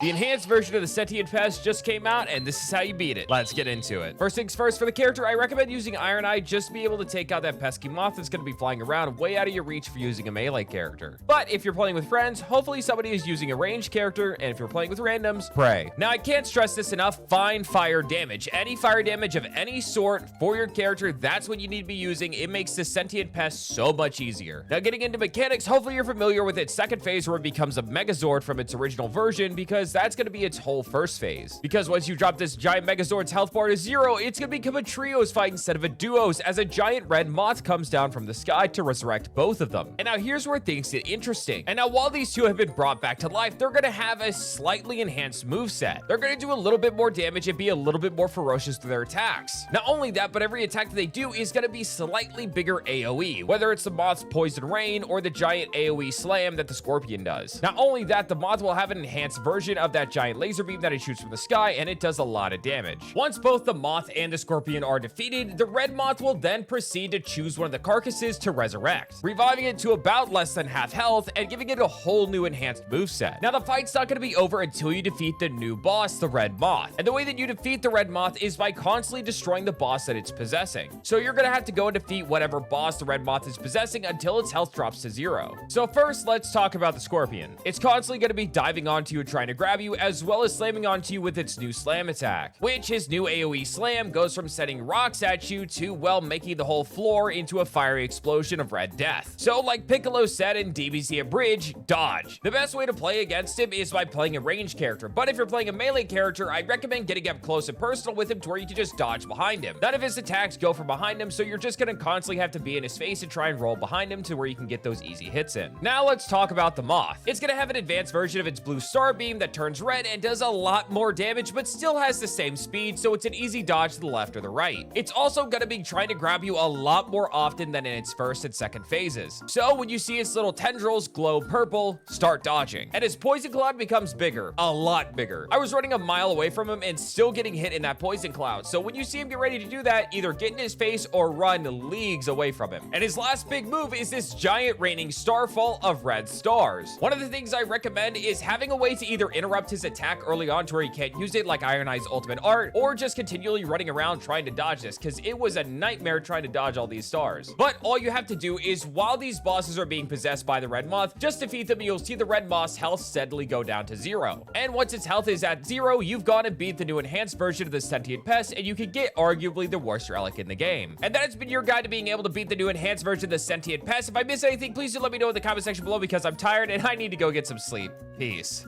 The enhanced version of the Sentient Pest just came out, and this is how you beat it. Let's get into it. First things first, for the character, I recommend using IronEye just to be able to take out that pesky moth that's going to be flying around way out of your reach for using a melee character. But if you're playing with friends, hopefully somebody is using a ranged character, and if you're playing with randoms, pray. Now, I can't stress this enough, find fire damage. Any fire damage of any sort for your character, that's what you need to be using. It makes the Sentient Pest so much easier. Now, getting into mechanics, hopefully you're familiar with its second phase where it becomes a Megazord from its original version, because that's going to be its whole first phase. Because once you drop this giant Megazord's health bar to 0, it's going to become a trios fight instead of a duos, as a giant red moth comes down from the sky to resurrect both of them. And now here's where things get interesting. And now while these two have been brought back to life, they're going to have a slightly enhanced moveset. They're going to do a little bit more damage and be a little bit more ferocious to their attacks. Not only that, but every attack that they do is going to be slightly bigger AoE, whether it's the moth's poison rain or the giant AoE slam that the scorpion does. Not only that, the moth will have an enhanced version of that giant laser beam that it shoots from the sky, and it does a lot of damage. Once both the moth and the scorpion are defeated, the red moth will then proceed to choose one of the carcasses to resurrect, reviving it to about less than half health and giving it a whole new enhanced moveset. Now, the fight's not going to be over until you defeat the new boss, the red moth. And the way that you defeat the red moth is by constantly destroying the boss that it's possessing. So you're going to have to go and defeat whatever boss the red moth is possessing until its health drops to 0. So first, let's talk about the scorpion. It's constantly going to be diving onto you and trying to grab you, as well as slamming onto you with its new slam attack, which his new AoE slam goes from setting rocks at you to, well, making the whole floor into a fiery explosion of red death. So like Piccolo said in DBZ Abridged, dodge. The best way to play against him is by playing a ranged character, but if you're playing a melee character, I recommend getting up close and personal with him to where you can just dodge behind him. None of his attacks go from behind him, so you're just going to constantly have to be in his face and try and roll behind him to where you can get those easy hits in. Now let's talk about the moth. It's going to have an advanced version of its blue star beam that turns red and does a lot more damage, but still has the same speed, so it's an easy dodge to the left or the right. It's also going to be trying to grab you a lot more often than in its first and second phases. So when you see its little tendrils glow purple, start dodging. And his poison cloud becomes bigger, a lot bigger. I was running a mile away from him and still getting hit in that poison cloud, so when you see him get ready to do that, either get in his face or run leagues away from him. And his last big move is this giant raining starfall of red stars. One of the things I recommend is having a way to either interrupt his attack early on to where he can't use it, like IronEye's ultimate art, or just continually running around trying to dodge this, because it was a nightmare trying to dodge all these stars. But all you have to do is, while these bosses are being possessed by the red moth, just defeat them. You'll see the red moth's health steadily go down to 0. And once its health is at 0, you've gone and beat the new enhanced version of the Sentient Pest, and you can get arguably the worst relic in the game. And that has been your guide to being able to beat the new enhanced version of the Sentient Pest. If I missed anything, please do let me know in the comment section below, because I'm tired and I need to go get some sleep. Peace.